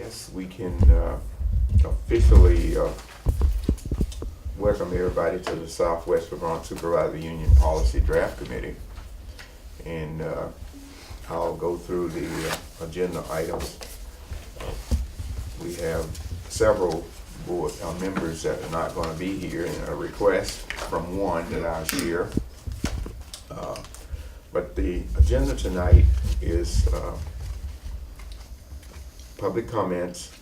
guess we can officially welcome everybody to the Southwest Vermont Supervisor Union Policy Draft Committee. And I'll go through the agenda items. We have several board members that are not going to be here, and a request from one that I'll share. But the agenda tonight is public comments,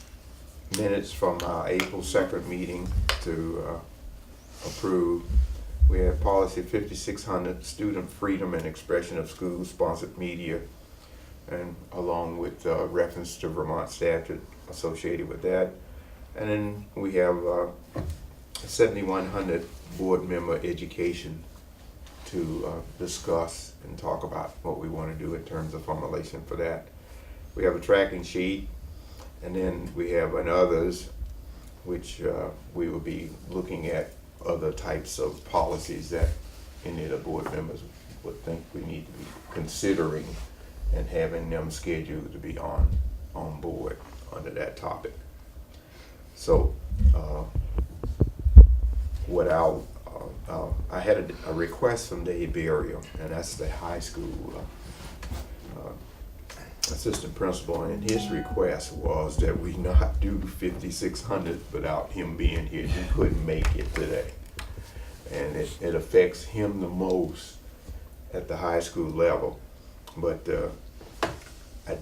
minutes from our April 2nd meeting to approve. We have policy 5600, student freedom and expression of school-sponsored media, and along with reference to Vermont statute associated with that. And then we have 7100 board member education to discuss and talk about what we want to do in terms of formulation for that. We have a tracking sheet, and then we have an others, which we will be looking at other types of policies that any of the board members would think we need to be considering and having them scheduled to be on board under that topic. So what I had a request from Dave Burial, and that's the high school assistant principal, and his request was that we not do 5600 without him being here. He couldn't make it today, and it affects him the most at the high school level. But I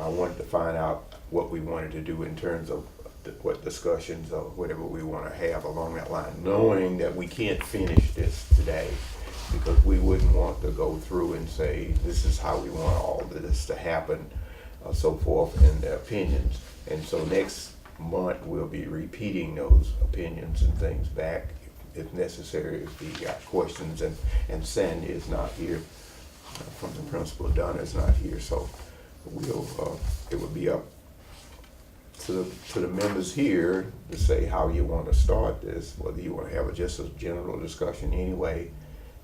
wanted to find out what we wanted to do in terms of what discussions or whatever we want to have along that line, knowing that we can't finish this today, because we wouldn't want to go through and say this is how we want all of this to happen, so forth, and the opinions. And so next month we'll be repeating those opinions and things back if necessary, if we got questions. And Sandy is not here from the principal. Donna is not here, so it will be up to the members here to say how you want to start this, whether you want to have just a general discussion anyway,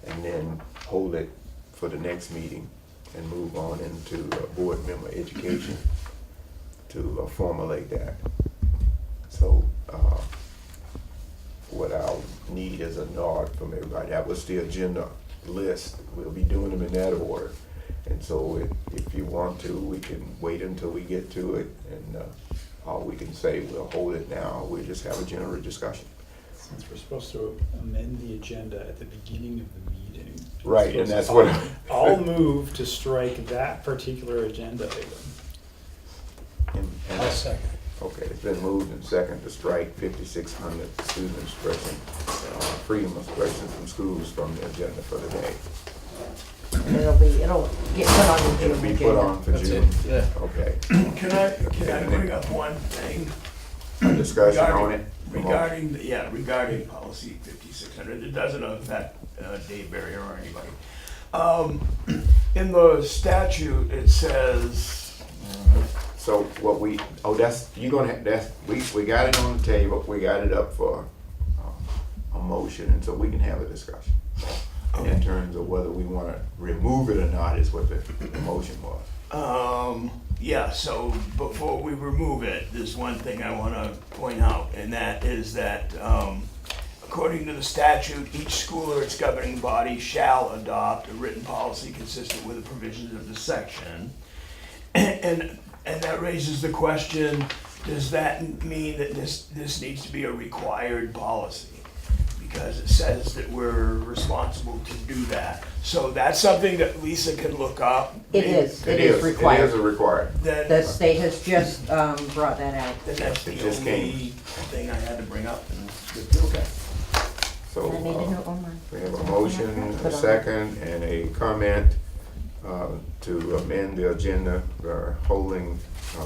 and then hold it for the next meeting and move on into board member education to formulate that. So what I'll need is a nod from everybody. That was the agenda list. We'll be doing them in that order. And so if you want to, we can wait until we get to it, and all we can say, we'll hold it now. We'll just have a general discussion. Since we're supposed to amend the agenda at the beginning of the meeting. Right, and that's what I'll move to strike that particular agenda item. And I'll second. Okay, it's been moved and second to strike 5600 student expression, freedom of expression from schools from the agenda for the day. And it'll get put on the June It'll be agenda. put on for That's June. it, yeah. Okay. Can I bring up one thing? A discussion on it? Regarding policy 5600. It doesn't affect Dave Barrier or anybody. In the statute, it says. So what we got it on the table. We got it up for a motion, and so we can have a discussion. Okay. In terms of whether we want to remove it or not is what the motion was. Yeah, so before we remove it, there's one thing I want to point out, and that is that according to the statute, each school or its governing body shall adopt a written policy consistent with the provisions of the section. And that raises the question, does that mean that this needs to be a required policy? Because it says that we're responsible to do that. So that's something that Lisa can look up. It is required. It is a required. Then, The state has just brought that out. then that's the It just only came. thing I had to bring up. Okay. So I need to know on mine. we have a motion, a second, and a comment to amend the agenda for holding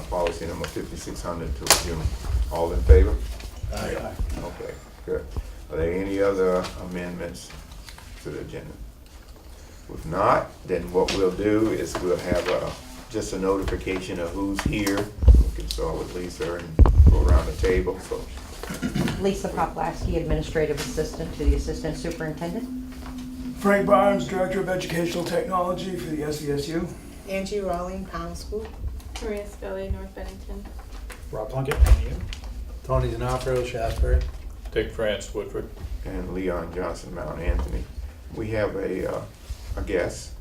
policy number 5600 to June. All in favor? Aye. Okay, good. Are there any other amendments to the agenda? If not, then what we'll do is we'll have just a notification of who's here. We can start with Lisa and go around the table. So, Lisa Poplaski, Administrative Assistant to the Assistant Superintendent. Frank Barnes, Director of Educational Technology for the SVSU. Angie Rawling, Pound School. Maria Spelly, North Bennington. Rob Plunkett, NEU. Tony D'Onofrio, Shaftesbury. Dick France, Woodford. And Leon Johnson, Mount Anthony. We have a guest.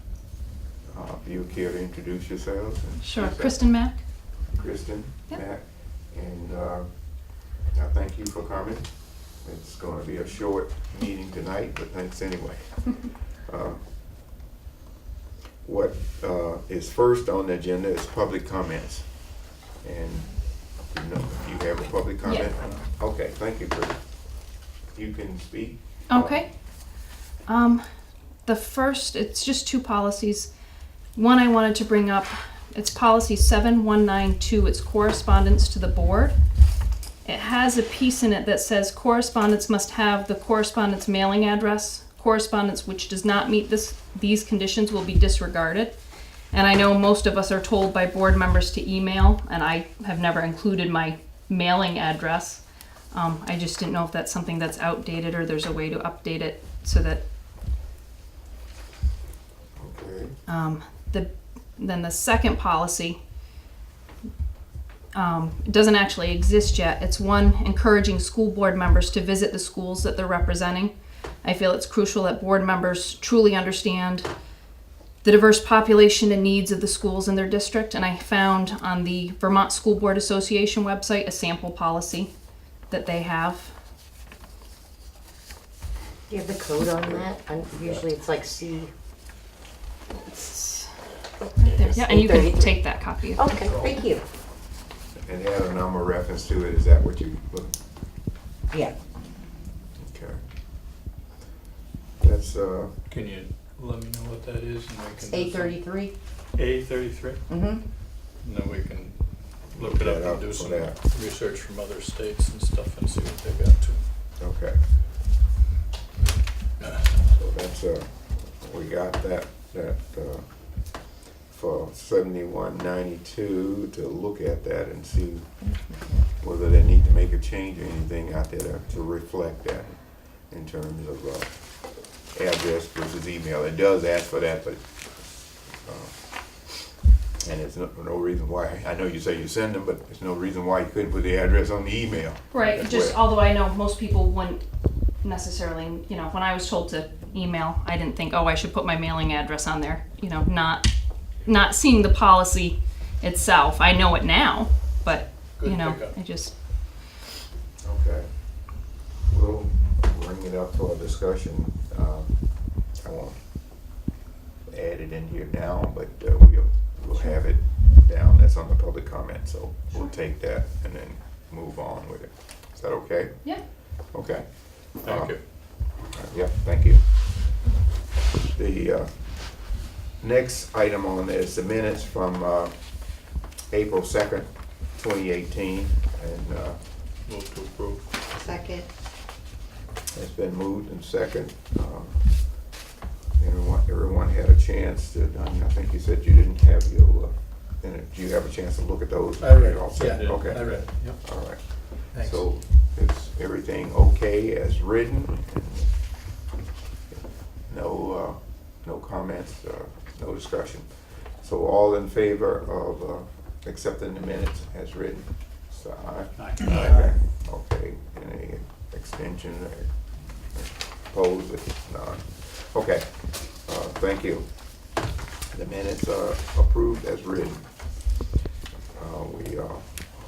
If you care to introduce yourselves. And Sure. yourself. Kristen Mack. Kristen, Yep. Matt, and I thank you for coming. It's going to be a short meeting tonight, but thanks anyway. What is first on the agenda is public comments. And you have a public comment? Okay, thank you, Chris. You can speak. Okay. The first, it's just two policies. One I wanted to bring up, it's policy 7192, it's correspondence to the board. It has a piece in it that says correspondence must have the correspondence mailing address. Correspondence which does not meet these conditions will be disregarded. And I know most of us are told by board members to email, and I have never included my mailing address. I just didn't know if that's something that's outdated or there's a way to update it so that Okay. then the second policy, it doesn't actually exist yet. It's one encouraging school board members to visit the schools that they're representing. I feel it's crucial that board members truly understand the diverse population and needs of the schools in their district. And I found on the Vermont School Board Association website a sample policy that they have. Do you have the code on that? Usually it's like C. It's right there. Yeah, and you can 833. take that copy. Okay, thank you. And it had a number reference to it. Is that what you look? Yeah. Okay. That's Can you let me know what that is and we can. It's do some- 833. A33? Mm-hmm. And then we can look it up and do for some that. research from other states and stuff and see what they got to. Okay. So that's, we got that, for 7192 to look at that and see whether they need to make a change or anything out there to reflect that in terms of, address versus email. It does ask for that, but, and there's no reason why, I know you say you send them, but there's no reason why you couldn't put the address on the email. Right, as just well. although I know most people wouldn't necessarily, when I was told to email, I didn't think, oh, I should put my mailing address on there, not seeing the policy itself. I know it now, but, Good pickup. I just, Okay. We'll bring it up for a discussion. I won't add it in here now, but we'll have it down. That's on the public comment, so we'll take that and then move on with it. Is that okay? yeah. Okay. Thank you. Yeah, thank you. The next item on there is the minutes from April 2nd, 2018, and Move to approve. Second. it's been moved and second. Everyone had a chance to, I think you said you didn't have your, do you have a chance to look at those? I read it. All set? Yeah, Okay. I read it, yep. All right. Thanks. So is everything okay as written? No comments, no discussion. So all in favor of accepting the minutes as written? So aye. Aye. Aye. Okay, any extension or opposed? None. Okay, thank you. The minutes are approved as written. We are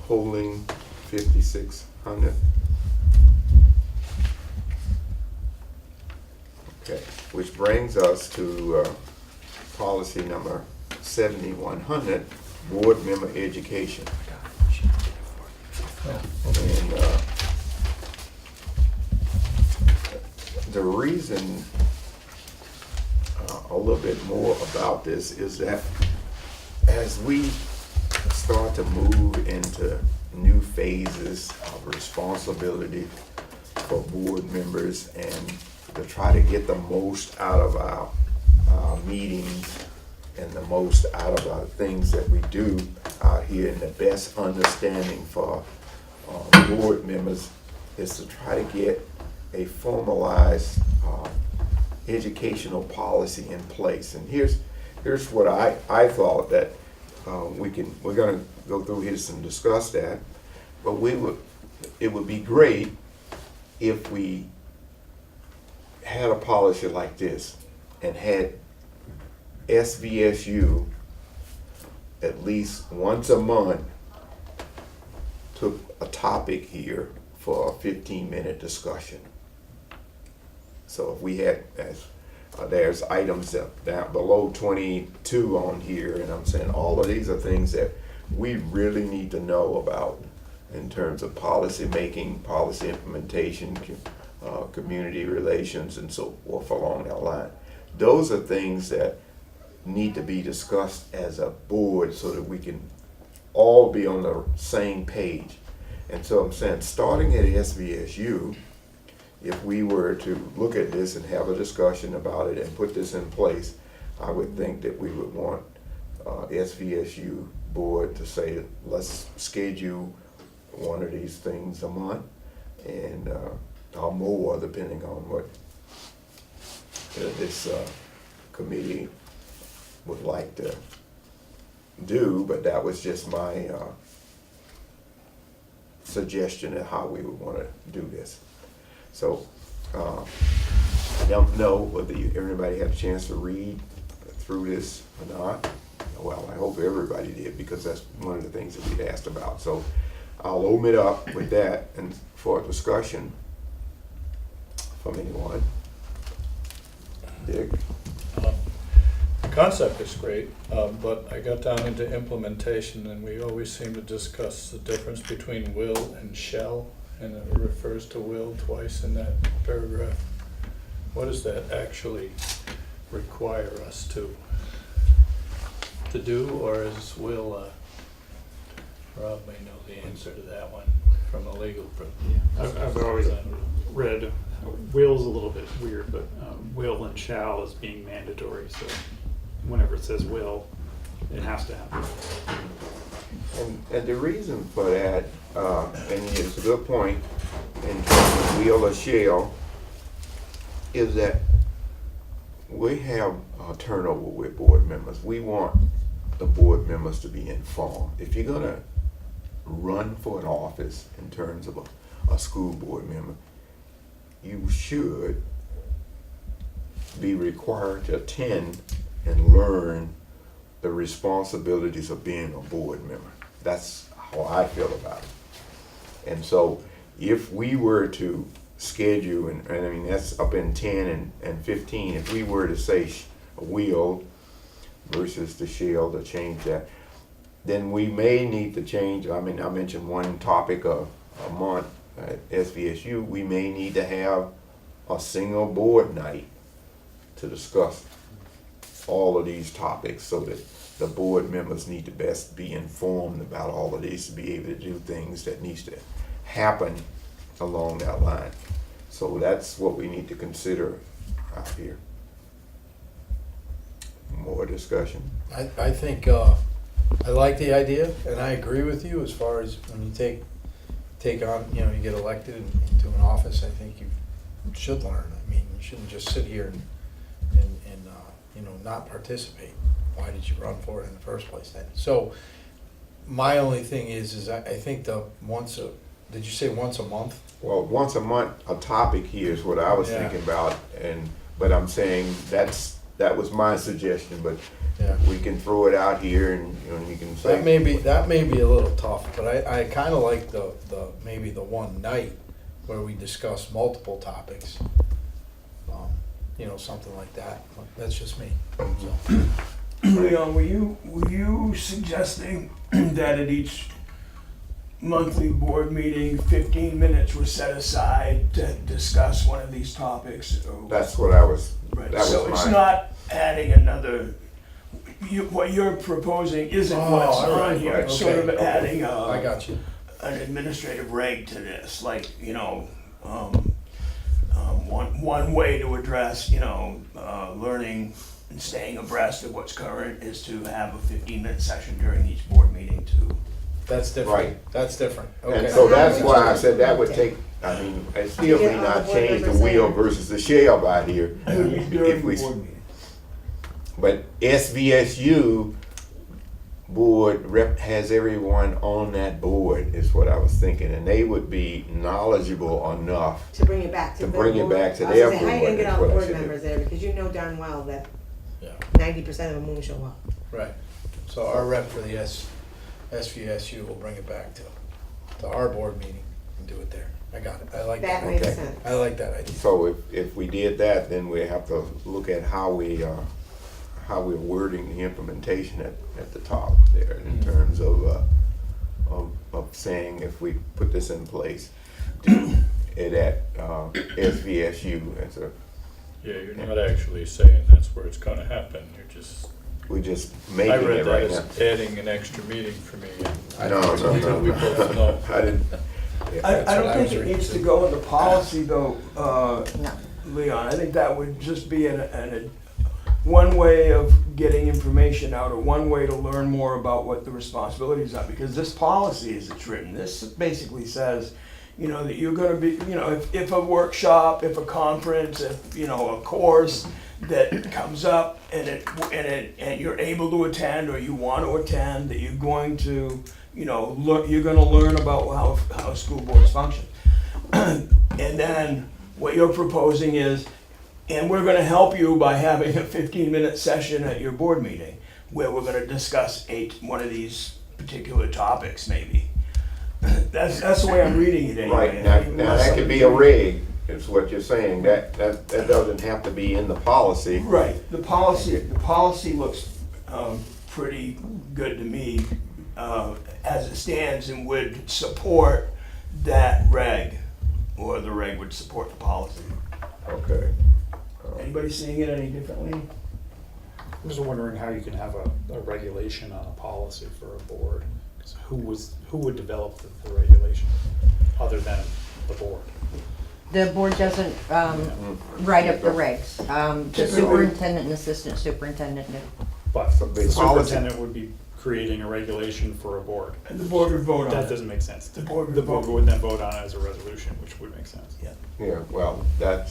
holding 5600. Okay, which brings us to policy number 7100, board member education. And the reason a little bit more about this is that as we start to move into new phases of responsibility for board members and to try to get the most out of our meetings and the most out of our things that we do out here, and the best understanding for board members is to try to get a formalized educational policy in place. And here's what I thought that we're gonna go through this and discuss that. but it would be great if we had a policy like this and had SVSU at least once a month took a topic here for a 15-minute discussion. So if we had, there's items that down below 22 on here, and I'm saying all of these are things that we really need to know about in terms of policy making, policy implementation, community relations, and so forth along that line. Those are things that need to be discussed as a board so that we can all be on the same page. And so I'm saying, starting at SVSU, if we were to look at this and have a discussion about it and put this in place, I would think that we would want SVSU board to say, let's schedule one of these things a month, and or more, depending on what this committee would like to do. But that was just my suggestion of how we would want to do this. So I don't know whether everybody had a chance to read through this or not. Well, I hope everybody did, because that's one of the things that we'd asked about. So I'll open it up with that and for a discussion from anyone. Dick? The concept is great, but I got down into implementation, and we always seem to discuss the difference between will and shall, and it refers to will twice in that paragraph. What does that actually require us to do, or is will, Rob may know the answer to that one from a legal I've always read will's a little bit weird, but will and shall as being mandatory. So whenever it says will, it has to happen. And the reason for that, and it's a good point, in terms of will or shall, is that we have a turnover with board members. We want the board members to be informed. If you're gonna run for an office in terms of a school board member, you should be required to attend and learn the responsibilities of being a board member. That's how I feel about it. And so if we were to schedule, and I mean that's up in 10 and 15, if we were to say will versus the shall, to change that, then we may need to change. I mean, I mentioned one topic a month at SVSU. We may need to have a single board night to discuss all of these topics, so that the board members need to best be informed about all of these to be able to do things that needs to happen along that line. So that's what we need to consider out here. More discussion? I think, I like the idea, and I agree with you as far as when you take on, you get elected into an office. I think you should learn. I mean, you shouldn't just sit here and not participate. Why did you run for it in the first place then? So my only thing is I think did you say once a month? Well, once a month, a topic here is what I was Yeah. thinking about, but I'm saying that was my suggestion, but Yeah. we can throw it out here and you can say. That may be a little tough, but I kind of like maybe the one night where we discuss multiple topics. Something like that. That's just me. So. Leon, were you suggesting that at each monthly board meeting, 15 minutes were set aside to discuss one of these topics? That's what I was. Right. That So was it's my. not adding another. What you're proposing isn't what's all right, on here. right, It's sort of okay. adding I got you. an administrative reg to this, like one way to address learning and staying abreast of what's current is to have a 15-minute session during each board meeting to. That's different. Right. That's different. And Okay. so that's why I said that would take, I mean, it still may not change the will versus the shall by here. If we, board meeting. but SVSU board has everyone on that board, is what I was thinking, and they would be knowledgeable enough. To bring it back to To their bring it board. back to I was their gonna say, how you board gonna get is all the what I board said. members there, because you know darn well that Yeah, 90% of them won't show up. right. So our rep for the SVSU will bring it back to our board meeting and do it there. I got it. I like that. That makes Okay. sense. I like that idea. So if we did that, then we have to look at how we're wording the implementation at the top there in terms of saying if we put this in place, do it at SVSU as a, Yeah, you're not actually saying that's where it's gonna happen, you're just, we just I making read it that right as now. adding an extra meeting for me. No. We both know. I didn't. Yeah. I That's don't what I think was it reading needs to too. go in the policy though, No. Leon. I think that would just be one way of getting information out, or one way to learn more about what the responsibilities are. Because this policy, as it's written, this basically says, you know, that you're gonna be, you know, if a workshop, if a conference, if, you know, a course that comes up and you're able to attend or you want to attend, that you're going to, you know, you're gonna learn about how school boards function. And then what you're proposing is, and we're gonna help you by having a 15-minute session at your board meeting where we're gonna discuss one of these particular topics maybe. That's the way I'm reading it anyway. Right, now that could be a rig, is what you're saying, that doesn't have to be in the policy. Right, the policy looks pretty good to me as it stands, and would support that reg, or the reg would support the policy. Okay. Anybody seeing it any differently? I'm just wondering how you can have a regulation on a policy for a board. 'Cause who would develop the regulation other than the board? The board doesn't write up the regs. The Typically- superintendent and assistant superintendent do. But So the the policy- superintendent would be creating a regulation for a board. And the board would vote on That it. doesn't make sense. The board would The board vote. would then vote on it as a resolution, which would make sense. Yeah, well, But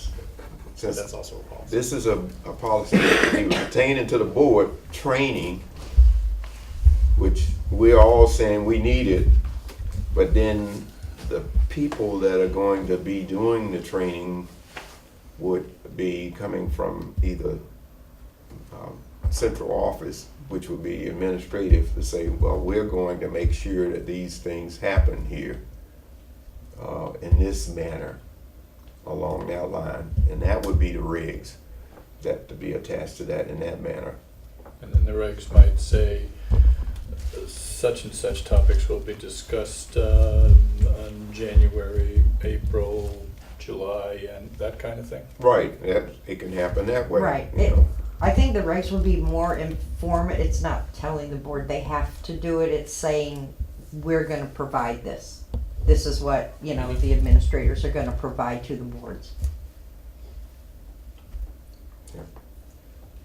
since that's also a policy. this is a policy that we pertaining to the board training, which we're all saying we need it, but then the people that are going to be doing the training would be coming from either central office, which would be administrative, to say, well, we're going to make sure that these things happen here in this manner, along that line, and that would be the regs that to be attached to that in that manner. And then the regs might say, such and such topics will be discussed on January, April, July, and that kind of thing. Right, it can happen that way. Right. You know. I think the regs would be more informative. It's not telling the board they have to do it. It's saying, we're gonna provide this. This is what, you know, the administrators are gonna provide to the boards.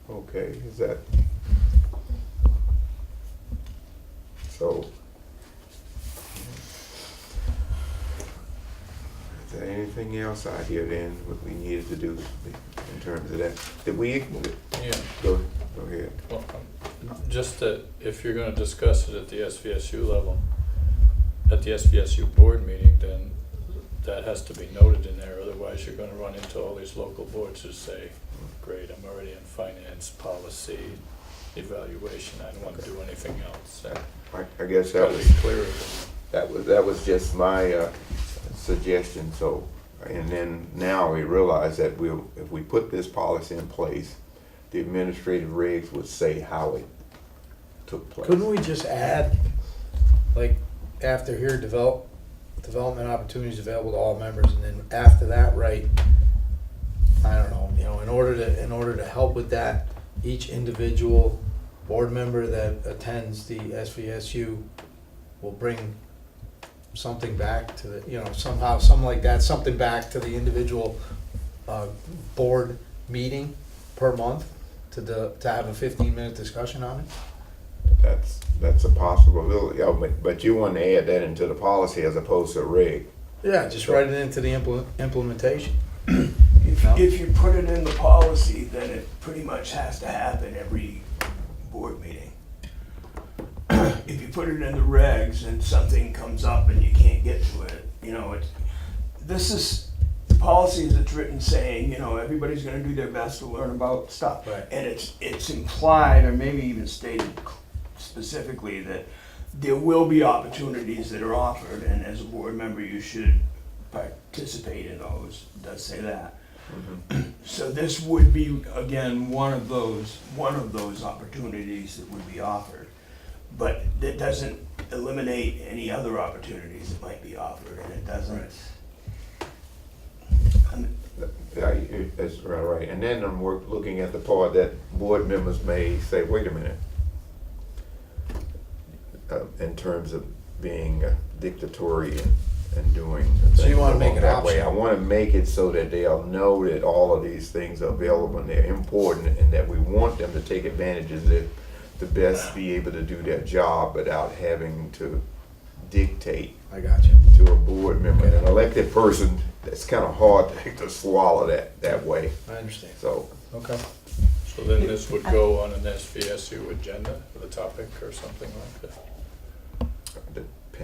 Okay, is that? So. Is there anything else out here then, what we needed to do in terms of that? Did we, Yeah. go ahead. Well, just that if you're gonna discuss it at the SVSU level, at the SVSU board meeting, then that has to be noted in there, otherwise you're gonna run into all these local boards who say, great, I'm already in finance, policy, evaluation, I don't wanna do anything else. I guess that Gotta was, be clearer. that was just my suggestion, so, and then now we realize that if we put this policy in place, the administrative regs would say how it took place. Couldn't we just add, like, after here, development opportunities available to all members, and then after that, right, I don't know, you know, in order to help with that, each individual board member that attends the SVSU will bring something back to the, you know, somehow, something like that, something back to the individual board meeting per month to have a 15-minute discussion on it? That's a possibility, but you want to add that into the policy as opposed to a reg. Yeah, just write it into the implementation. If you put it in the policy, then it pretty much has to happen every board meeting. put it in the regs and something comes up and you can't get to it, this is the policy as it's written saying, everybody's gonna do their best to learn about stuff. Right. And it's implied, or maybe even stated specifically, that there will be opportunities that are offered, and as a board member, you should participate in those. It does say that. So this would be, again, one of those opportunities that would be offered. But that doesn't eliminate any other opportunities that might be offered, and it doesn't. Yeah, that's right. And then I'm looking at the part that board members may say, wait a minute, in terms of being dictatorial and doing things So you wanna make it that way. I optional. want to make it so that they'll know that all of these things are available and they're important, and that we want them to take advantage of it to best be able to do their job without having to dictate I got you. to a board member. And an elected person, that's kind of hard to swallow that way. I understand. So, Okay. So then this would go on an SVSU agenda for the topic or something like that?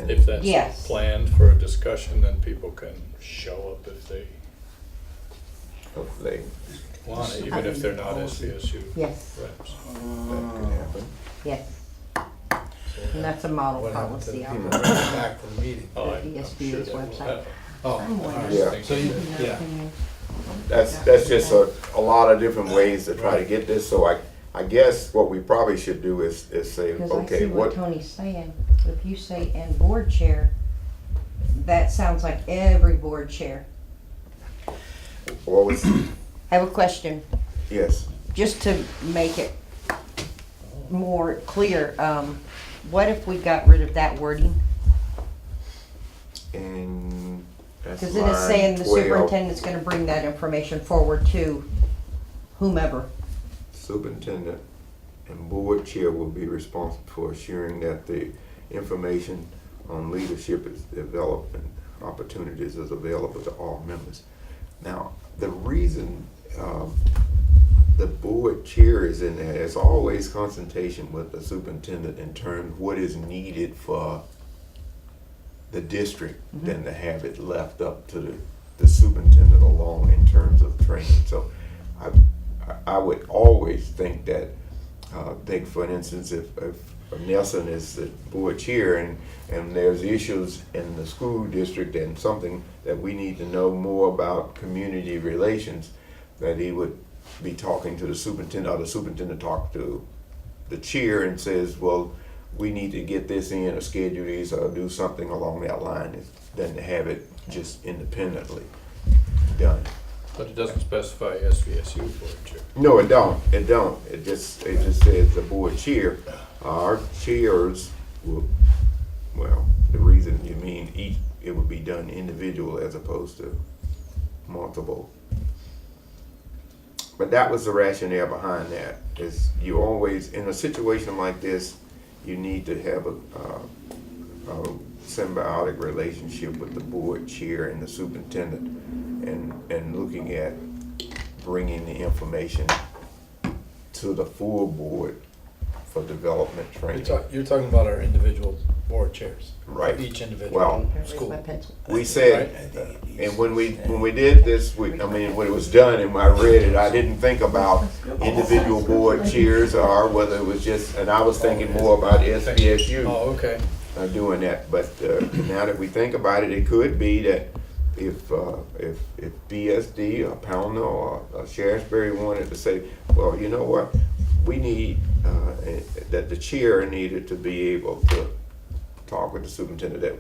If that's Yes. planned for a discussion, then people can show up if they hopefully want it, even if they're not SVSU Yes, reps. that could happen. yes, So and that's a model what happened to policy. the- I'll bring put it it on. back to the meeting? Oh, The I'm ESBA's sure they will website. have. Oh, Somewhere. all right. Yeah. So you, yeah. That's just a lot of different ways to try to get this, so I guess what we probably should do is say, Because I okay, see what what, Tony's saying. If you say "and board chair," that sounds like every board chair. what was, I have a question, yes, just to make it more clear. What if we got rid of that wording? and that's Because then it's line saying the 12. superintendent's gonna bring that information forward to whomever. Superintendent and board chair will be responsible for assuring that the information on leadership is developed and opportunities is available to all members. Now, the reason the board chair is in there, there's always consultation with the superintendent in terms of what is needed for the district than to have it left up to the superintendent alone in terms of training. So I would always think that, for instance, if Nelson is the board chair and there's issues in the school district and something that we need to know more about community relations, that he would be talking to the superintendent, or the superintendent talk to the chair and says, well, we need to get this in or schedule these or do something along that line, than to have it just independently done. But it doesn't specify SVSU board chair. No, it don't. It just says the board chair. Our chairs will, well, the reason you mean it would be done individual as opposed to multiple. But that was the rationale behind that, is you always, in a situation like this, you need to have a symbiotic relationship with the board chair and the superintendent, and looking at bringing the information to the full board for development training. You're talking about our individual board chairs. Right. Each individual Well, Where's school. my pencil? We said, and when we did this, when it was done and I read it, I didn't think about individual board chairs or whether it was just, and I was thinking more about SVSU. Oh, okay. Doing that, but now that we think about it, it could be that if BSD or Pownell or Shaftesbury wanted to say, well, you know what, we need that the chair needed to be able to talk with the superintendent at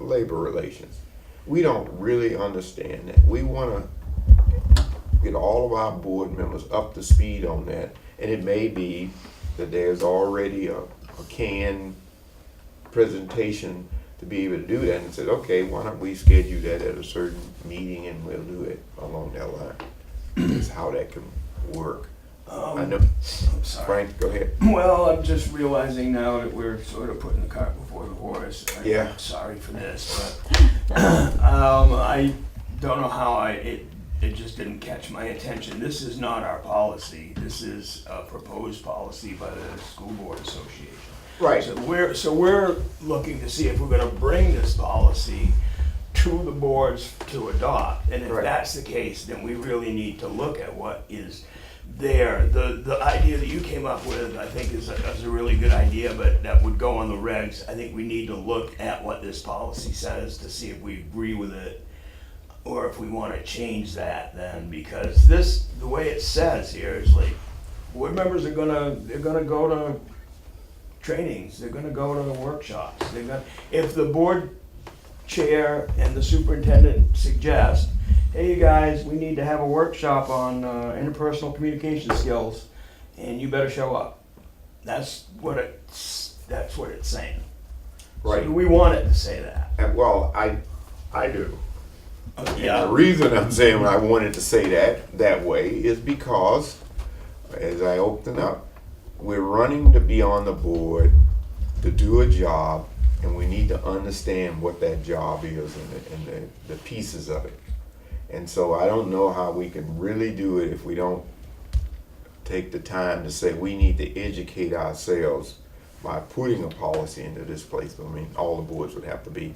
labor relations. We don't really understand that. We want to get all of our board members up to speed on that, and it may be that there's already a canned presentation to be able to do that, and said, okay, why don't we schedule that at a certain meeting and we'll do it along that line. Is how that can work. I know, I'm sorry. Frank, go ahead. Well, I'm just realizing now that we're sort of putting the cart before the horse. Yeah. I'm sorry for this, but I don't know how it just didn't catch my attention. This is not our policy. This is a proposed policy by the School Board Association. Right. So we're looking to see if we're gonna bring this policy to the boards to adopt. And if Right. that's the case, then we really need to look at what is there. The idea that you came up with, I think is a really good idea, but that would go on the regs. I think we need to look at what this policy says to see if we agree with it, or if we wanna change that then, because this, the way it says here is like, board members they're gonna go to trainings, they're gonna go to workshops, if the board chair and the superintendent suggest, hey, you guys, we need to have a workshop on interpersonal communication skills, and you better show up. That's what it's saying. Right. So do we want it to say that? Well, I do. Yeah. And the reason I'm saying I wanted to say that way is because, as I open up, we're running to be on the board to do a job, and we need to understand what that job is and the pieces of it. And so I don't know how we can really do it if we don't take the time to say we need to educate ourselves by putting a policy into this place. I mean, all the boards would have to be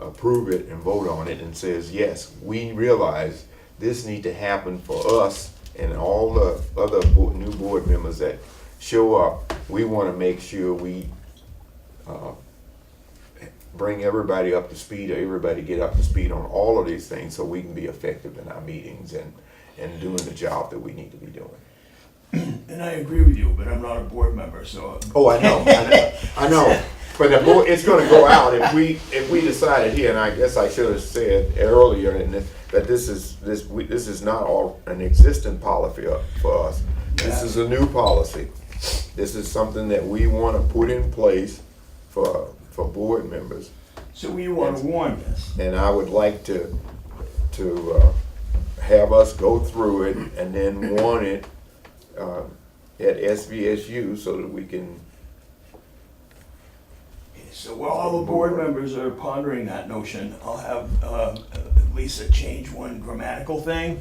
approve it and vote on it and says, yes, we realize this need to happen for us and all the other new board members that show up. We want to make sure we bring everybody up to speed, or everybody get up to speed on all of these things so we can be effective in our meetings and doing the job that we need to be doing. And I agree with you, but I'm not a board member, so. Oh, I know. I know. But the board, it's going to go out if we decided here, and I guess I should have said earlier that this is not all an existing policy for us. This is a new policy. This is something that we want to put in place for board members. So we want to warn this. And I would like to have us go through it and then warn it at SVSU so that we can. So while all the board members are pondering that notion, I'll have Lisa change one grammatical thing.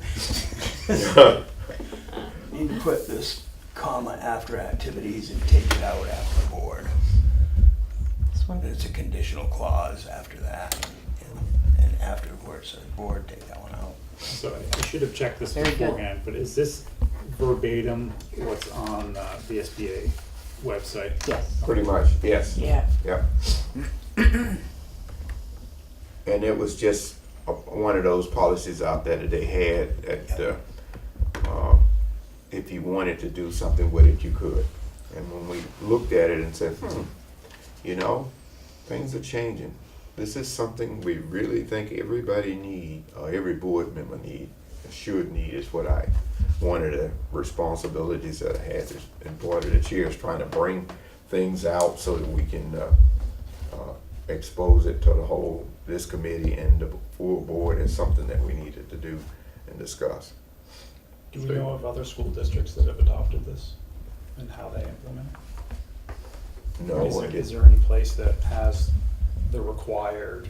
Need to put this comma after activities and take it out after board. This one. It's a conditional clause after that, and afterwards, the board take that one out. So I should have checked this Very good. beforehand, but is this verbatim what's on the SBA website? Yes. Pretty much, yes. Yeah. Yeah. And it was just one of those policies out there that they had that if you wanted to do something with it, you could. And when we looked at it and said, you know, things are changing. This is something we really think everybody need, or every board member should need, is what one of the responsibilities that I had as part of the chair is trying to bring things out so that we can expose it to this committee and the full board as something that we needed to do and discuss. Do we know of other school districts that have adopted this and how they implement it? No, Is there any place that has the required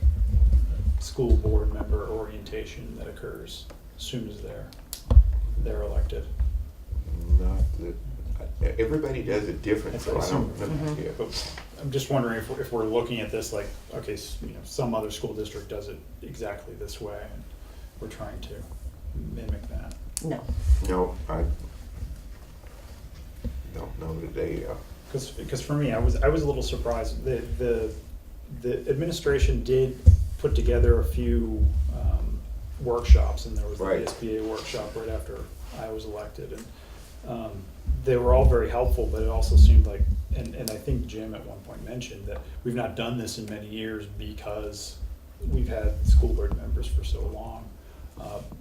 school board member orientation that occurs as soon as they're elected? not that, everybody does it different, so I don't know. Yeah. But I'm just wondering if we're looking at this like, okay, some other school district does it exactly this way, and we're trying to mimic that. No. No, I don't know that they, Because for me, I was a little surprised. The administration did put together a few workshops, and there was Right. the SBA workshop right after I was elected, and they were all very helpful. But it also seemed like, and I think Jim at one point mentioned that we've not done this in many years because we've had school board members for so long.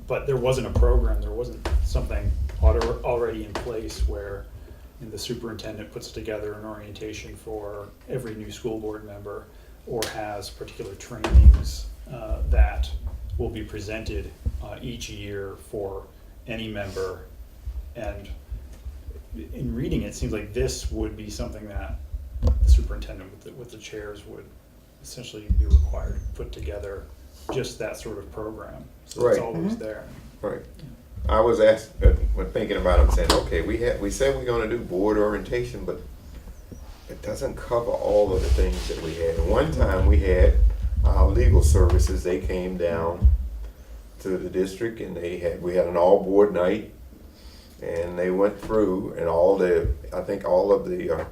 But there wasn't a program, there wasn't something already in place where the superintendent puts together an orientation for every new school board member, or has particular trainings that will be presented each year for any member. And in reading it, seems like this would be something that the superintendent with the chairs would essentially be required to put together, just that sort of program. So it's Right. always there. right. I was when thinking about it, I'm saying, okay, we said we're gonna do board orientation, but it doesn't cover all of the things that we had. One time we had our legal services, they came down to the district and we had an all board night, and they went through, and I think all of the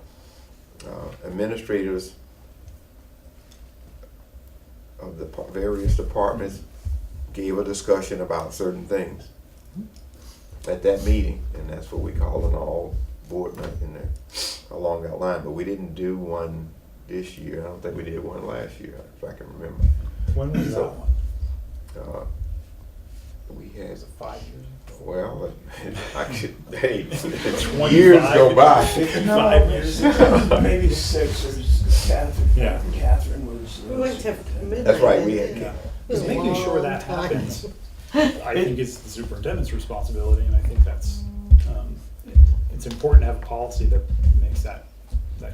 administrators of the various departments gave a discussion about certain things at that meeting, and that's what we call an all board night in there along that line. But we didn't do one this year. I don't think we did one last year, if I can remember. When was that one? We had, 5 years ago? well, I could, hey, 25 years go by. 55 years. Maybe 6 or Catherine. Yeah. Catherine was. We went to midnight. That's right, we and had, Yeah. it was Because a making sure long that time. happens, I think it's the superintendent's responsibility, and I think that's, it's important to have a policy that makes that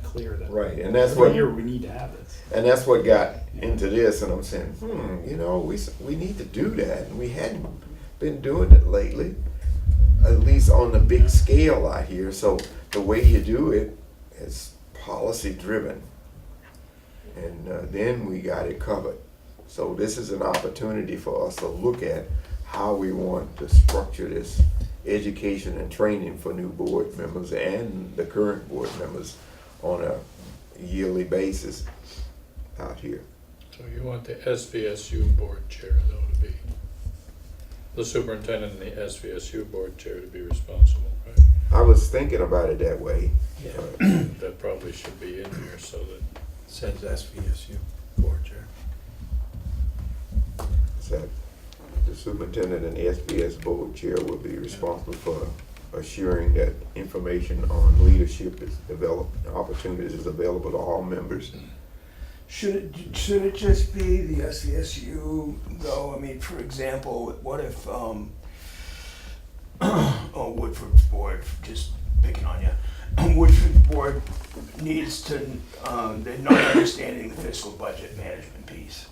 clear, that right, and that's every what, year we need to have this. and that's what got into this, and I'm saying, we need to do that, and we hadn't been doing it lately, at least on the big scale out here. So the way you do it is policy driven, and then we got it covered. So this is an opportunity for us to look at how we want to structure this education and training for new board members and the current board members on a yearly basis out here. So you want the SVSU board chair though to be, the superintendent and the SVSU board chair to be responsible, right? I was thinking about it that way. Yeah. That probably should be in here so that, Says SVSU board chair. That the superintendent and SBS board chair will be responsible for assuring that information on leadership is developed, opportunities is available to all members. Should it just be the SVSU though? I mean, for example, what if, Woodford board, just picking on you, Woodford board needs to, they're not understanding the fiscal budget management piece,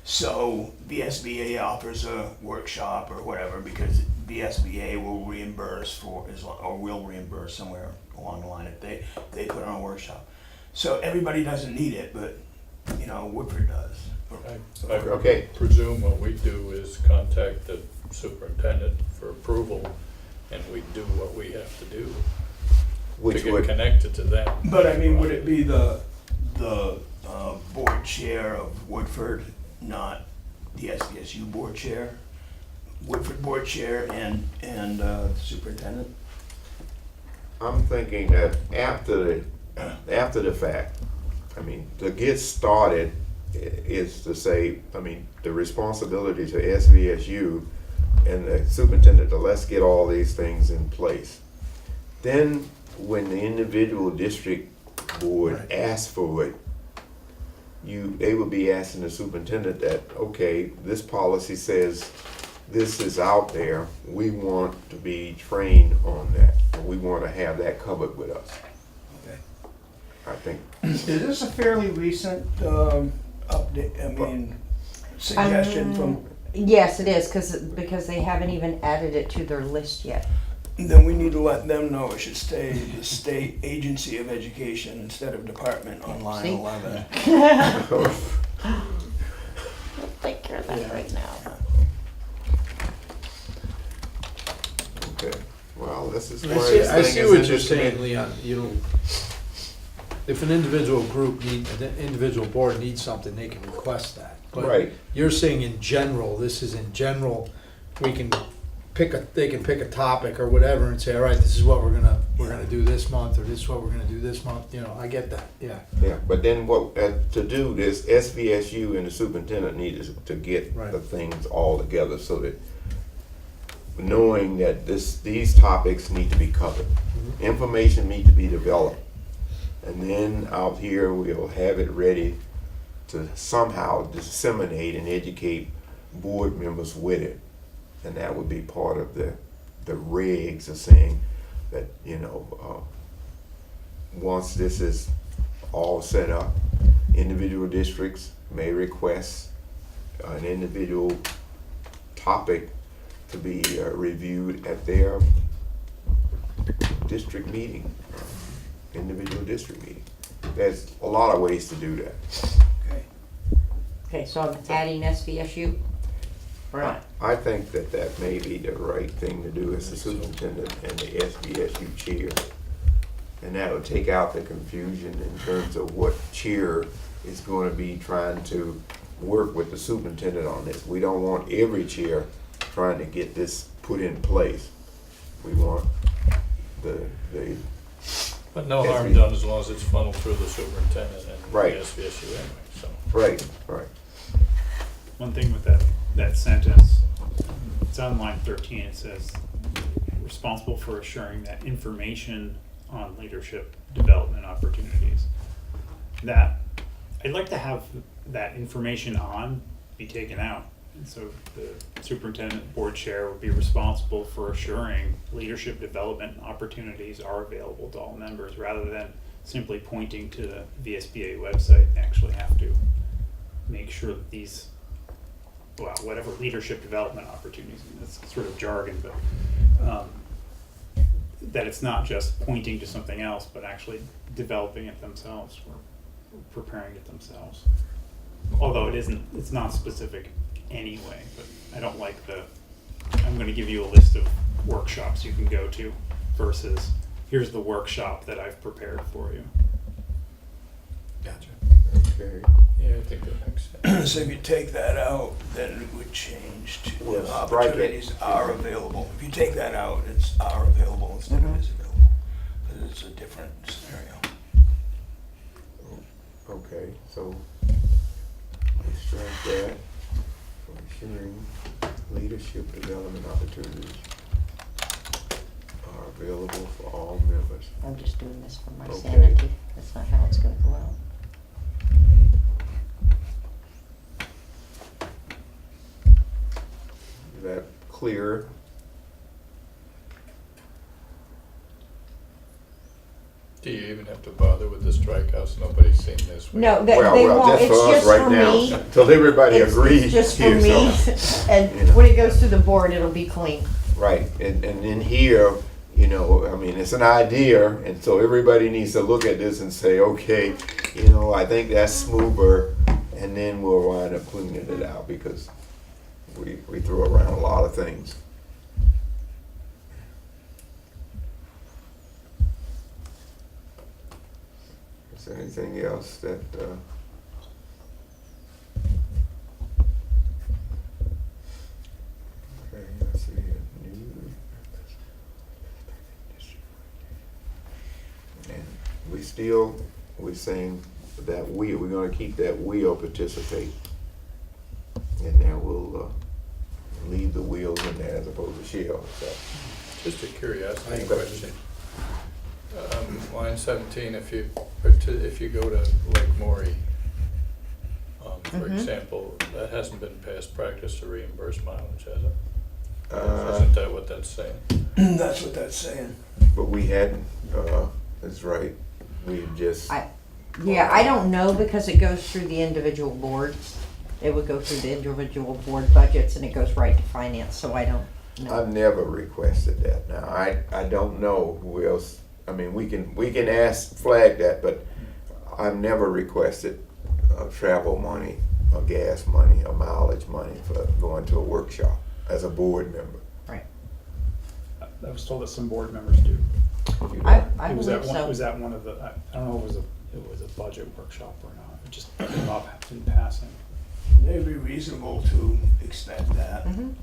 So the SBA offers a workshop or whatever, because the SBA will reimburse will reimburse somewhere along the line if they put on a workshop. So everybody doesn't need it, but, Woodford does. I Okay. presume what we do is contact the superintendent for approval, and we do what we have to do to Which get would, connected to them. But I mean, would it be the board chair of Woodford, not the SVSU board chair? Woodford board chair and superintendent? I'm thinking that after the fact, I mean, to get started is to say, I mean, the responsibility to SVSU and the superintendent to let's get all these things in place. Then when the individual district board Right. asks for it, they would be asking the superintendent that, okay, this policy says this is out there, we want to be trained on that, and we want to have that covered with us. Okay. I think, Is this a fairly recent update, suggestion from, Yes, it is, because they haven't even added it to their list yet. then we need to let them know it should stay the State Agency of Education instead of Department on line See? 11. We'll take care of that Yeah. right now. okay, well, this is. I see what you're saying, Leon, if an individual group an individual board needs something, they can request that. But Right. you're saying in general, this is in general, they can pick a topic or whatever and say, all right, this is what we're gonna do this month, or this is what we're gonna do this month, I get that, yeah. Yeah, but then to do this, SVSU and the superintendent needed to get Right. the things all together so that knowing that these topics need to be covered, information need to be developed, and then out here we'll have it ready to somehow disseminate and educate board members with it. And that would be part of the regs of saying that, once this is all set up, individual districts may request an individual topic to be reviewed at their district meeting. individual district meeting. There's a lot of ways to do that. Okay. Okay, so I'm adding SVSU? Or not? I think that that may be the right thing to do as the superintendent and the SVSU chair. And that'll take out the confusion in terms of what chair is going to be trying to work with the superintendent on this. We don't want every chair trying to get this put in place. We want the But no Yes, harm we- done as long as it's funneled through the superintendent and the Right. SVSU anyway, so. right, right. One thing with that sentence, it's on line 13, it says, responsible for assuring that information on leadership development opportunities. That, I'd like to have that information on be taken out. And so the superintendent board chair would be responsible for assuring leadership development opportunities are available to all members, rather than simply pointing to the VSBA website. They actually have to make sure that these, well, whatever leadership development opportunities, and that's sort of jargon, but that it's not just pointing to something else, but actually developing it themselves or preparing it themselves. Although it's not specific anyway, but I don't like I'm gonna give you a list of workshops you can go to versus here's the workshop that I've prepared for you. Gotcha. Okay. Yeah, I think that makes sense. So if you take that out, then it would change to Well, the strike it. opportunities are available. If you take that out, it's are available instead of Mhm. is available. Because it's a different scenario. Okay, so we strike that for ensuring leadership development opportunities are available for all members. I'm just doing this for my Okay. sanity. That's not how it's gonna go out. Is that clear? Do you even have to bother with the strikeouts? Nobody's seen this. No, they Well, won't, just it's for us just right for now, me. till everybody It's agrees just for here, me, so- and you know. when it goes to the board, it'll be clean. Right, and in here, you know, I mean, it's an idea, and so everybody needs to look at this and say, okay, you know, I think that's smoother, and then we'll wind up cleaning it out, because we throw around a lot of things. Is there anything else that, okay, let's see here, new. And we're saying that we're gonna keep that will participate. And then we'll, leave the wheels in there as opposed to shall, so. Just a curiosity I- question. Line 17, if you go to Lake Maury, for Mhm. example, that hasn't been past practice to reimburse mileage, has it? Uh, Isn't that what that's saying? That's what that's saying. But we hadn't, that's right, we just, Yeah, I don't know because it goes through the individual boards. It would go through the individual board budgets and it goes right to finance, so I don't know. I've never requested that. Now, I don't know who else, I mean, we can flag that, but I've never requested travel money, or gas money, or mileage money for going to a workshop as a board member. Right. I was told that some board members do. You I, know? I It was believe at one, so. it was at one of the, I don't know if it was a budget workshop or not, it just came up in passing. It'd be reasonable to expect that. Mhm.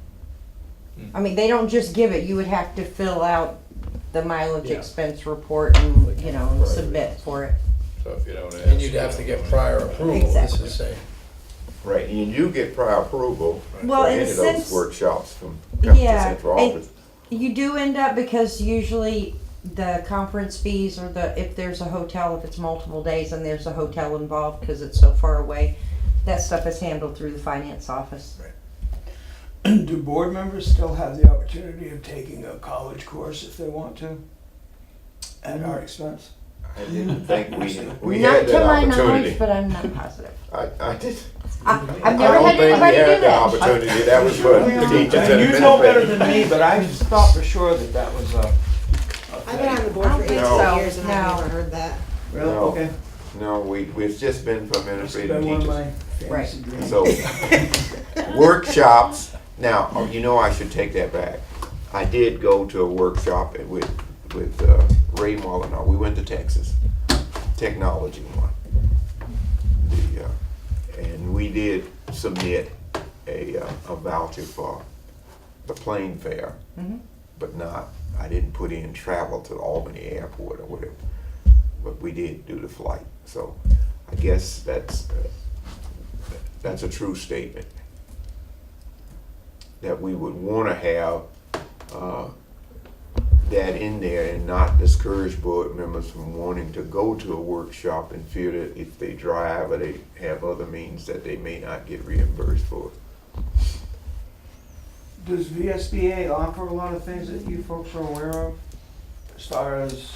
I mean, they don't just give it, you would have to fill out the mileage Yeah. expense report and, you know, and Right. submit for it. So if you don't ask. And you'd have to get prior approval, this Exactly. is saying. Right, and you get prior approval Well, for and any of those since- workshops from the Yeah, central and- office. You do end up, because usually the conference fees or if there's a hotel, if it's multiple days and there's a hotel involved because it's so far away, that stuff is handled through the finance office. Do board members still have the opportunity of taking a college course if they want to? At our expense? I didn't think we Not had to that my knowledge, opportunity. but I'm not positive. I did. I've I never don't had think we anybody had do the that. opportunity. That was for teachers and You know better administrators. than me, but I thought for sure that that was a I've been on the board I for don't think 18 so. years and I've No. never heard that. Well, No. okay. No, it's just been for This has administrative been one of teachers. my fantasy dreams. So, workshops, now, I should take that back. I did go to a workshop with Ray Molyneux. We went to Texas, technology one. And we did submit a voucher for the plane fare, Mhm. but I didn't put in travel to Albany Airport or whatever. But we did do the flight, so I guess that's a true statement. That we would want to have that in there and not discourage board members from wanting to go to a workshop and fear that if they drive or they have other means that they may not get reimbursed for it. Does VSBA offer a lot of things that you folks are aware of? As far as,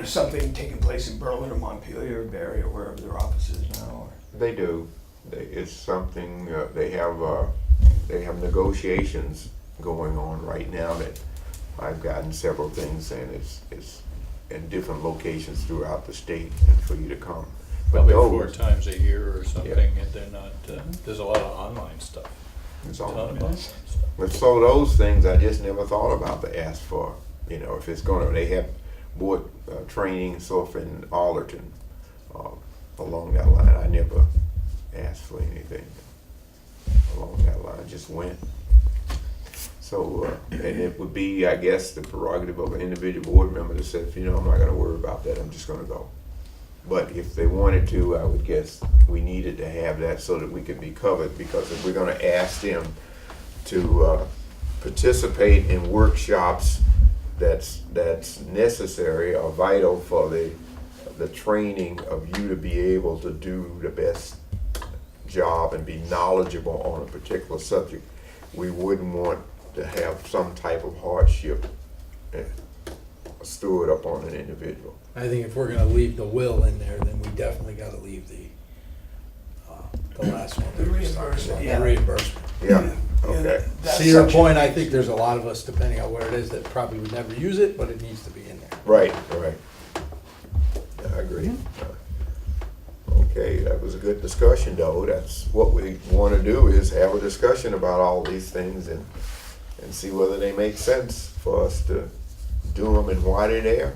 Something taking place in Berlin or Montpelier or Barry or wherever their office is now. They do. It's something, they have negotiations going on right now that I've gotten several things saying it's in different locations throughout the state and for you to come. But Probably 4 those, times a year or something, and they're not, there's a lot of online stuff. it's Ton all, of online stuff. but so those things I just never thought about to ask for, if it's they have board training and so forth in Arlington, along that line. I never asked for anything along that line, just went. So, and it would be, I guess, the prerogative of an individual board member to say, I'm not gonna worry about that, I'm just gonna go. But if they wanted to, I would guess we needed to have that so that we could be covered, because if we're gonna ask them to participate in workshops that's necessary or vital for the training of you to be able to do the best job and be knowledgeable on a particular subject, we wouldn't want to have some type of hardship stored up on an individual. I think if we're gonna leave the will in there, then we definitely gotta leave the last one. The reimbursement, The yeah. reimbursement. Yeah, okay. That To your section- point, I think there's a lot of us, depending on where it is, that probably would never use it, but it needs to be in there. Right. I agree. Okay, that was a good discussion, though. That's what we want to do, is have a discussion about all these things and see whether they make sense for us to do them and why they're there.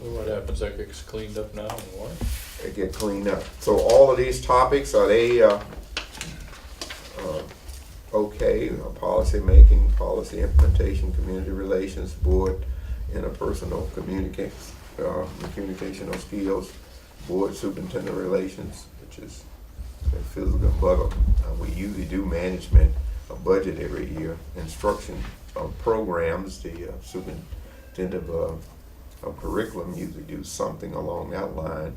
Well, what happens, that gets cleaned up now and what? They get cleaned up. So all of these topics, are they okay? Policy making, policy implementation, community relations, board, interpersonal communicational skills, board superintendent relations, which is a physical bug. We usually do management, a budget every year, instruction of programs, the superintendent of curriculum usually do something along that line.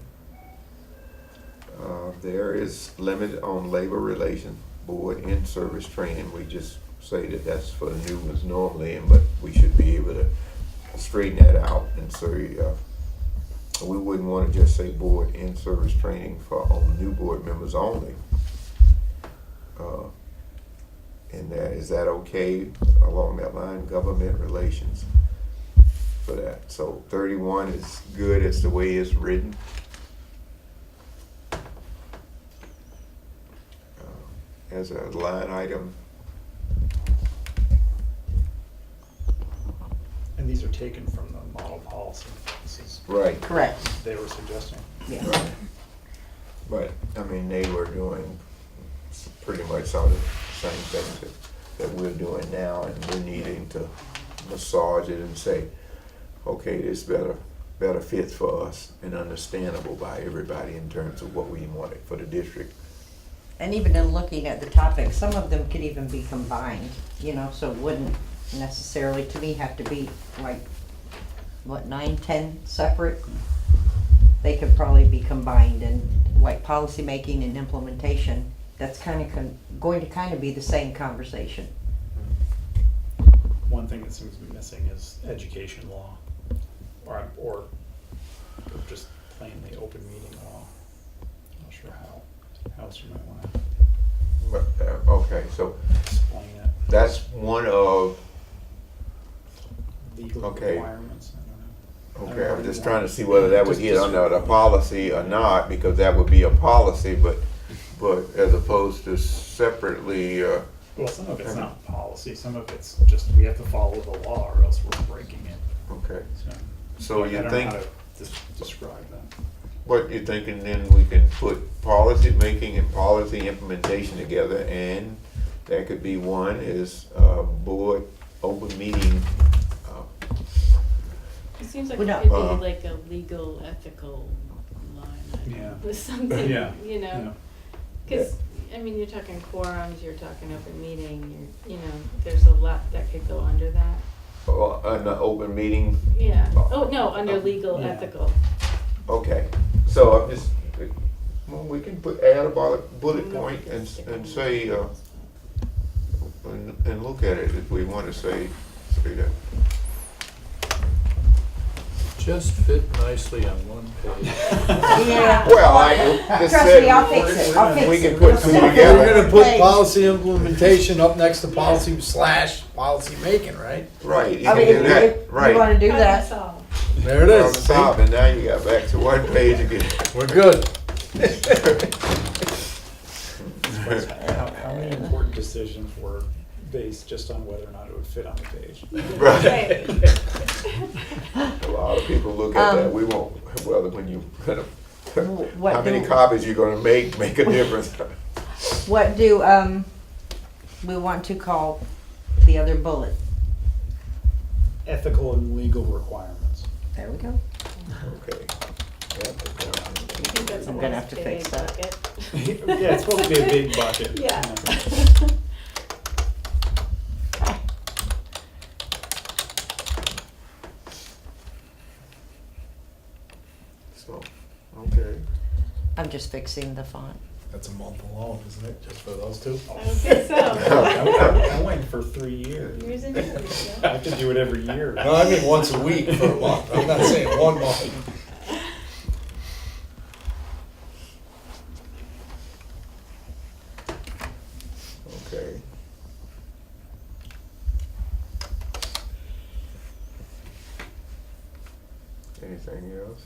There is limit on labor relations board in-service training. We just say that that's for the new ones normally, but we should be able to straighten that out. And so we wouldn't want to just say board in-service training for new board members only. And is that okay along that line? Government relations for that. So 31 is good as the way it's written. As a line item. And these are taken from the model policy. This is Right. Correct, what they were suggesting. yeah. But, I mean, they were doing pretty much some of the same things that we're doing now, and we're needing to massage it and say, okay, this better fits for us and understandable by everybody in terms of what we wanted for the district. And even in looking at the topics, some of them could even be combined, so it wouldn't necessarily, to me, have to be like, 9, 10 separate? They could probably be combined, and like policymaking and implementation, that's going to be the same conversation. One thing that seems to be missing is education law, or just plainly open meeting law. Not sure how else you might want to. Okay, so explain it, that's one of, legal Okay. requirements, I don't know. okay, I'm just trying to see whether that would hit under the policy or not, because that would be a policy, but as opposed to separately, Well, some of it's not policy, some of it's just, we have to follow the law or else we're breaking it, okay. so. So I you don't know think, how to describe that. what you're thinking, then we can put policy making and policy implementation together, and that could be one is, board open meeting, It seems like Well, it no. could be like a legal, ethical line Yeah. item with something, Yeah. you know? Yeah. Because, I mean, you're talking quorums, you're talking open meeting, you know, there's a lot that could go under that. an open meeting. Yeah. Oh, no, under legal, Yeah. ethical. Okay, so I'm just, well, we can add about a bullet point and say, and look at it if we want to say that. Just fit nicely on one page. Yeah. Well, I just Trust said me, I'll fix it, I'll fix it. we can put two We'll We're together. gonna put policy implementation up next to policy / policy making, right? Right, you I can mean, do if that, you right. wanna do Problem that, solved. There it Problem is. See? solved, and now you got back to one page again. We're good. How many important decisions were based just on whether or not it would fit on the page? Right. A lot of people look at that, Um, we won't, well, when you, what how many do- copies you gonna make a difference. what do, we want to call the other bullet? Ethical and legal requirements. There we go. Okay. I think that's a I'm gonna nice have to big fix that. bucket. Yeah, it's supposed to be a big bucket. Yeah. So, okay. I'm just fixing the font. That's a month alone, isn't it, just for those two? I don't think so. I went for 3 years. Years and years, I yeah. have to do it every year. No, I mean once a week for a month, I'm not saying 1 month. Okay. Anything else?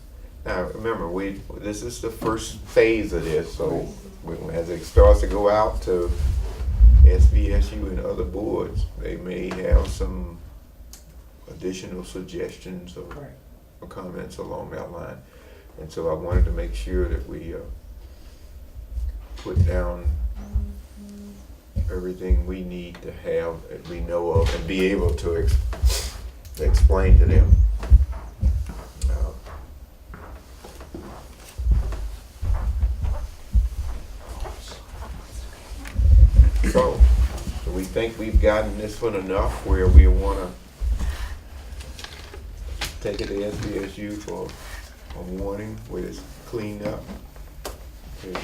Now, remember, this is the first phase of this, so as it starts to go out to SVSU and other boards, they may have some additional suggestions or comments along that line. And so I wanted to make sure that we put down everything we need to have, that we know of, and be able to explain to them. So, do we think we've gotten this one enough where we wanna take it to SVSU for a warning where it's cleaned up? Okay.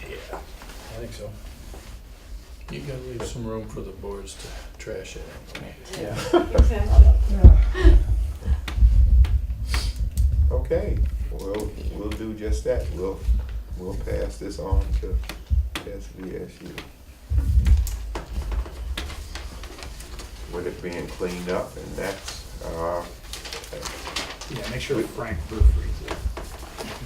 I think so. You gotta leave some room for the boards to trash it. Yeah. Exactly. Okay, we'll do just that. We'll pass this on to SVSU. With it being cleaned up, and that's, Yeah, make sure Frank proofreads it.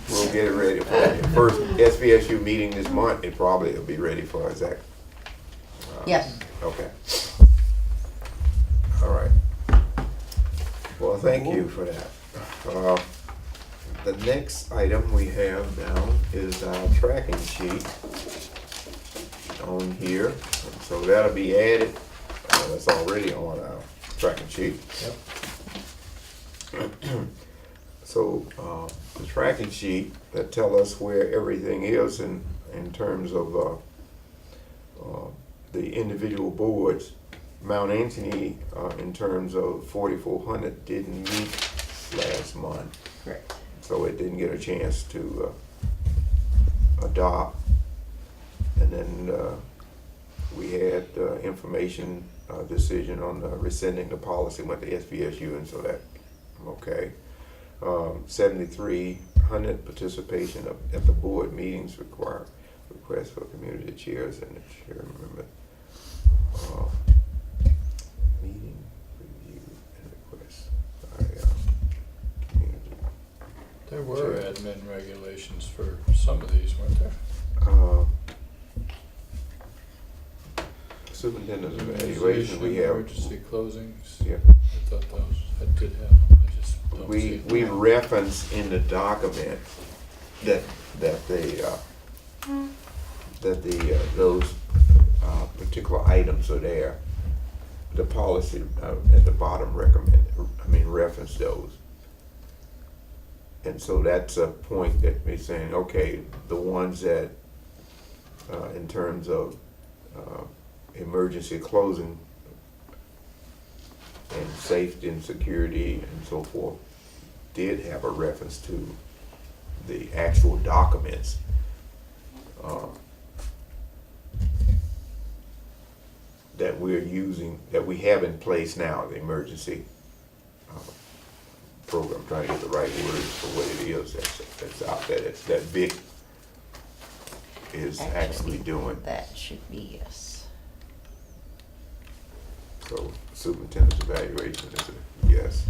we'll get it ready for you. First SVSU meeting this month, it probably will be ready for us, Zach. Yes. Okay. All right. Well, thank you for that. The next item we have down is our tracking sheet on here. So that'll be added. That's already on our tracking sheet. Yep. So the tracking sheet that tell us where everything is in terms of the individual boards. Mount Anthony, in terms of 4,400, didn't meet last month. Correct. So it didn't get a chance to adopt. And then we had information decision on rescinding the policy, went to SVSU, and so that, okay. 7,300 participation at the board meetings request for community chairs and the chairman, meeting review and request by, community. There were Sure. admin regulations for some of these, weren't there? Superintendent's evaluation, we have, Emergency closings. yeah, I thought those, I did have them, I just don't see we them. reference in the document that those particular items are there. The policy at the bottom reference those. And so that's a point that we're saying, okay, the ones that, in terms of emergency closing and safety and security and so forth, did have a reference to the actual documents. That we're using, that we have in place now, the emergency program, trying to get the right words for what it is that's out there, that Vic is actually doing. That should be yes. So superintendent's evaluation is a yes.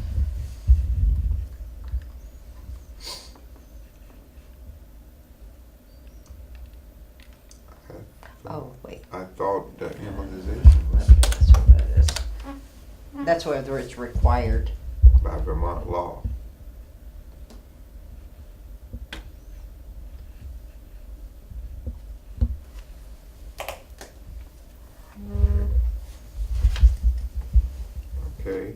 Oh, wait. I thought the immunization was Okay, that's what that is. That's whether it's required. by Vermont law. Okay,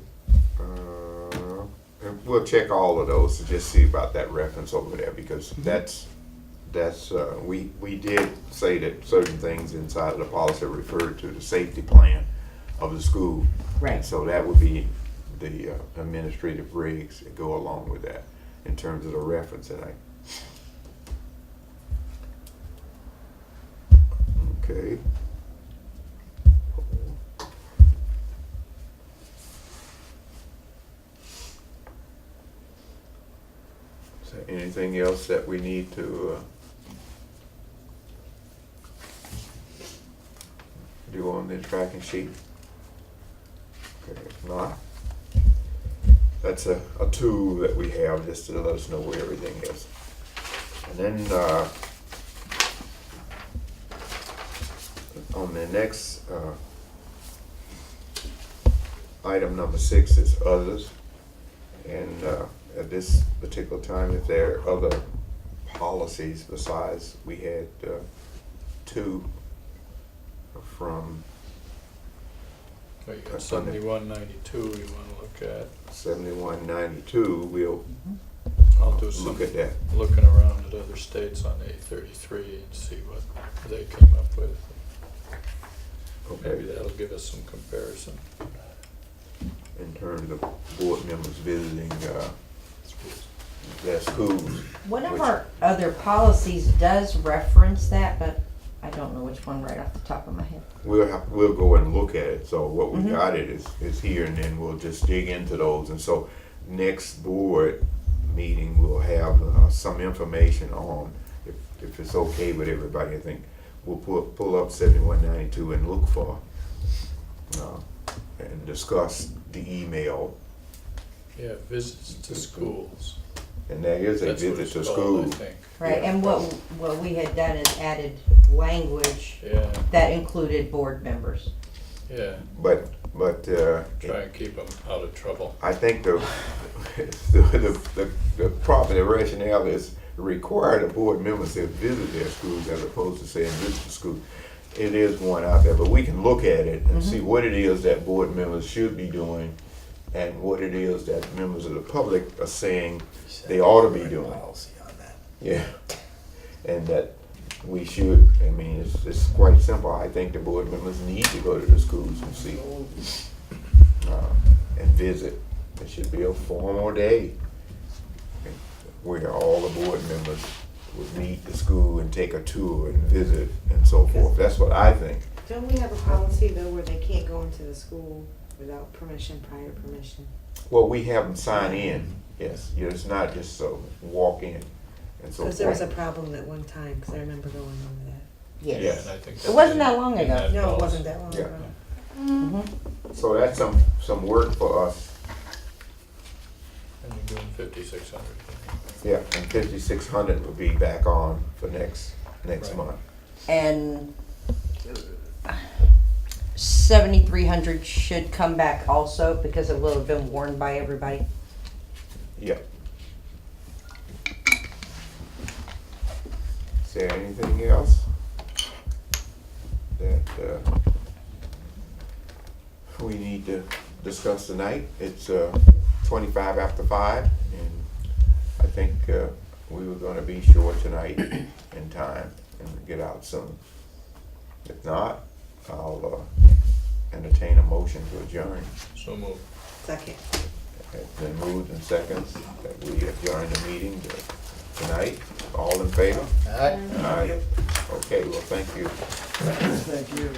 and we'll check all of those to just see about that reference over there, because that's, we did say that certain things inside of the policy referred to the safety plan of the school. Right. And so that would be the administrative regs that go along with that in terms of the reference, and okay. Is there anything else that we need to do on the tracking sheet? Okay, if not, that's a tool that we have just to let us know where everything is. And then on the next item number 6 is others. And at this particular time, if there are other policies besides, we had 2 from Well, you got 7192 you wanna look at. 7192. We'll I'll do some look at that. looking around at other states on A33 and see what they came up with. Maybe Okay. that'll give us some comparison. In terms of board members visiting their schools. One of Which- our other policies does reference that, but I don't know which one right off the top of my head. We'll go and look at it. So what we Mhm. got is here, and then we'll just dig into those. And so next board meeting, we'll have some information on, if it's okay with everybody, I think we'll pull up 7192 and look for and discuss the email. Yeah, visits to schools. And there is a That's what visit it's to called, school. I think. Right, Yeah. and what we had done is added language Yeah, that included board members. yeah. But Try and keep them out of trouble. I think the proper, the rationale is require the board members to visit their schools as opposed to saying visit the school. It is one out there, but we can look at it and see what it is that board members should be doing and what it is that members of the public are saying they ought to be doing. Policy on that. Yeah, and that we should, I mean, it's quite simple. I think the board members need to go to the schools and see, and visit. It should be a formal day where all the board members would meet the school and take a tour and visit and so forth. That's what I think. Don't we have a policy though where they can't go into the school without permission, prior permission? Well, we have them sign in, yes. It's not just so walk in and so forth. Because there was a problem at one time, because I remember going over that. Yeah, Yes. and I think It wasn't that long in ago. that No, it policy. wasn't that long Yeah. ago. So that's some work for us. And you're doing 5,600. Yeah, and 5,600 will be back on for next Right. month. And 7,300 should come back also because it will have been worn by everybody. Yeah. Is there anything else that we need to discuss tonight? It's 25 after 5, and I think we were gonna be short tonight in time and get out soon. If not, I'll entertain a motion to adjourn. So move. Second. It's been moved and seconds that we adjourn the meeting tonight. All in favor? All right. Aye. Okay, well, thank you. Thank you.